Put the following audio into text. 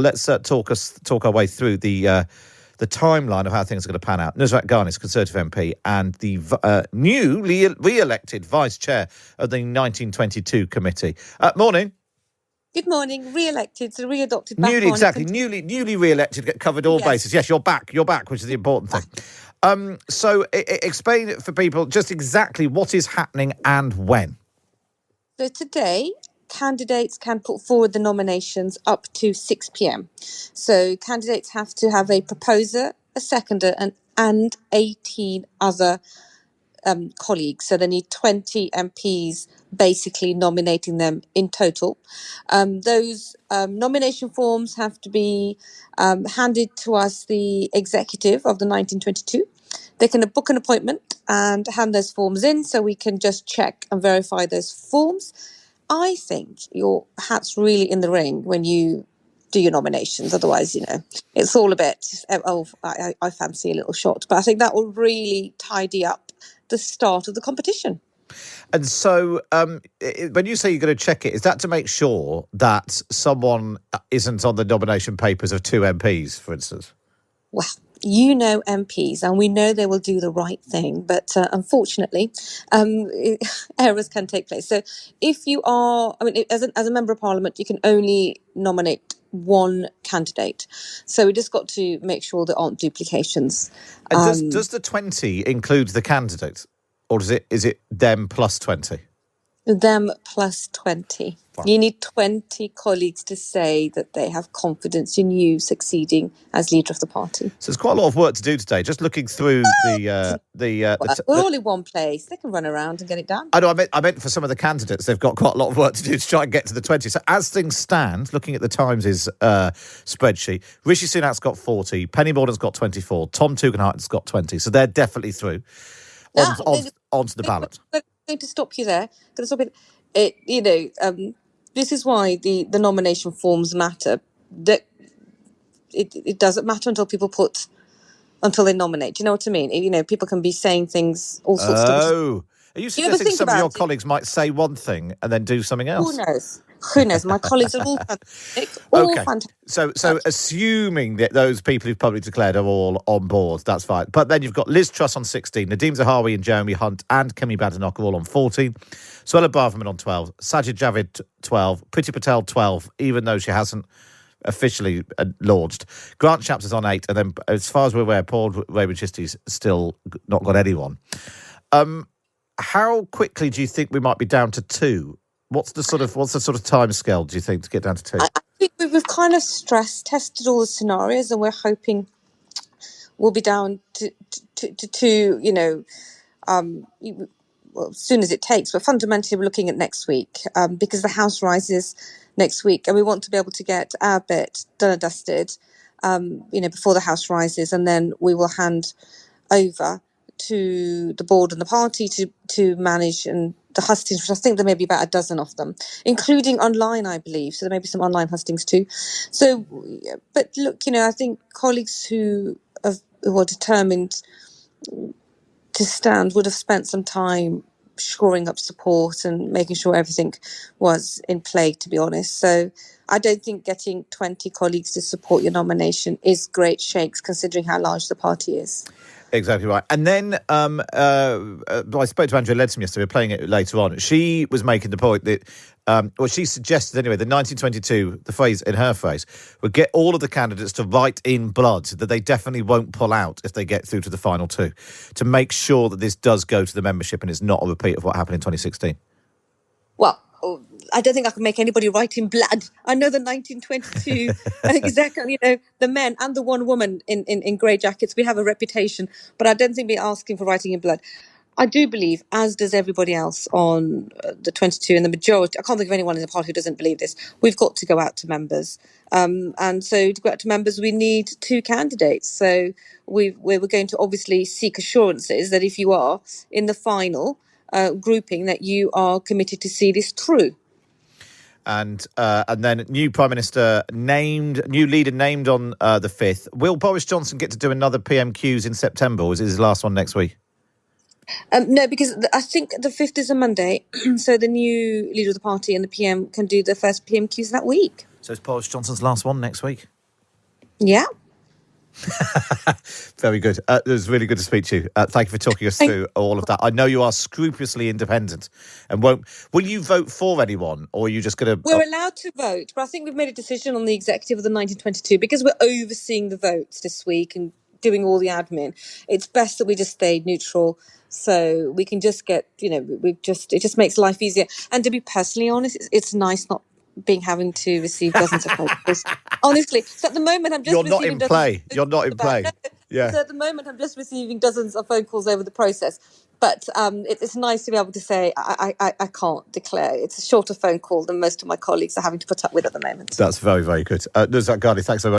Let's talk our way through the timeline of how things are going to pan out. Nusrat Ghani is Conservative MP and the newly re-elected Vice Chair of the 1922 Committee. Morning. Good morning. Re-elected, so re-adopted back Newly, on. exactly. Newly re-elected, covered all bases. Yes, you're back, which is the important thing. So explain for people just exactly what is happening and when. So today, candidates can put forward the nominations up to 6 p.m. So candidates have to have a proposer, a seconder, and 18 other colleagues. So they need 20 MPs basically nominating them in total. Those nomination forms have to be handed to us, the executive of the 1922. They can book an appointment and hand those forms in so we can just check and verify those forms. I think your hat's really in the ring when you do your nominations. Otherwise, it's all a bit, I fancy a little shot. But I think that will really tidy up the start of the competition. And so when you say you're going to check it, is that to make sure that someone isn't on the nomination papers of two MPs, for instance? Well, you know MPs, and we know they will do the right thing, but unfortunately, errors can take place. So if you are, as a member of Parliament, you can only nominate one candidate. So we just got to make sure there aren't duplications. And does the 20 include the candidate, or is it them plus 20? Them plus 20. Wow. You need 20 colleagues to say that they have confidence in you succeeding as leader of the party. So there's quite a lot of work to do today. Just looking through we're all in one place. They can run around and get it done. I know. I meant for some of the candidates, they've got quite a lot of work to do to try and get to the 20. So as things stand, looking at the Times' spreadsheet, Rishi Sunak's got 40, Penny Mordaunt's got 24, Tom Tugendhat's got 20. So they're definitely through onto the ballot. Going to stop you there. Going to stop it. This is why the nomination forms matter. That it doesn't matter until they nominate. Do you know what I mean? People can be saying things, all sorts of stuff. Are you suggesting some of your colleagues might say one thing and then do something else? Who knows? My colleagues are all fantastic. Fantastic. So assuming that those people who've publicly declared are all on board, that's fine. But then you've got Liz Truss on 16, Nadeem Zahawi and Jeremy Hunt and Kemi Badenoch are all on 14, Suella Braverman on 12, Sajid Javid 12, Priti Patel 12, even though she hasn't officially launched. Grant Shapps is on 8, and then as far as we're aware, Paul Raymond-Chisty's still not got anyone. How quickly do you think we might be down to 2? What's the sort of time scale, do you think, to get down to 2? I think we've kind of stress tested all the scenarios, and we're hoping we'll be down to 2, as soon as it takes. But fundamentally, we're looking at next week because the House rises next week, and we want to be able to get our bit done and dusted, before the House rises, and then we will hand over to the board and the party to manage and the hustings, which I think there may be about a dozen of them, including online, I believe. So there may be some online hustings too. So, but look, I think colleagues who are determined to stand would have spent some time shoring up support and making sure everything was in play, to be honest. So I don't think getting 20 colleagues to support your nomination is great shakes, considering how large the party is. Exactly right. And then I spoke to Andrea Leadsom yesterday. We're playing it later on. She was making the point that, she suggested anyway, the 1922, the phrase, in her phrase, would get all of the candidates to write in blood that they definitely won't pull out if they get through to the final 2, to make sure that this does go to the membership and it's not a repeat of what happened in 2016. Well, I don't think I can make anybody write in blood. I know the 1922, exactly, the men and the one woman in grey jackets, we have a reputation, but I don't think we're asking for writing in blood. I do believe, as does everybody else on the 22, and the majority, I can't think of anyone in the party who doesn't believe this, we've got to go out to members. And so to go out to members, we need 2 candidates. So we're going to obviously seek assurances that if you are in the final grouping, that you are committed to see this through. And then new Prime Minister new leader named on the 5th. Will Boris Johnson get to do another PMQs in September, or is it his last one next week? No, because I think the 5th is a Monday, so the new leader of the party and the PM can do the first PMQs that week. So it's Boris Johnson's last one next week? Yeah. Very good. It was really good to speak to you. Thank you for talking us through all of that. I know you are scrupulously independent and won't. Will you vote for anyone, or are you just going to? We're allowed to vote, but I think we've made a decision on the executive of the 1922 because we're overseeing the votes this week and doing all the admin. It's best that we just stay neutral, so we can just get, it just makes life easier. And to be personally honest, it's nice not having to receive dozens of phone calls. Honestly, so at the moment I'm just You're not receiving in play. You're not in play. Yeah. So at the moment I'm just receiving dozens of phone calls over the process. But it's nice to be able to say I can't declare. It's a shorter phone call than most of my colleagues are having to put up with at the moment. That's very, very good. Nusrat Ghani, thanks so much.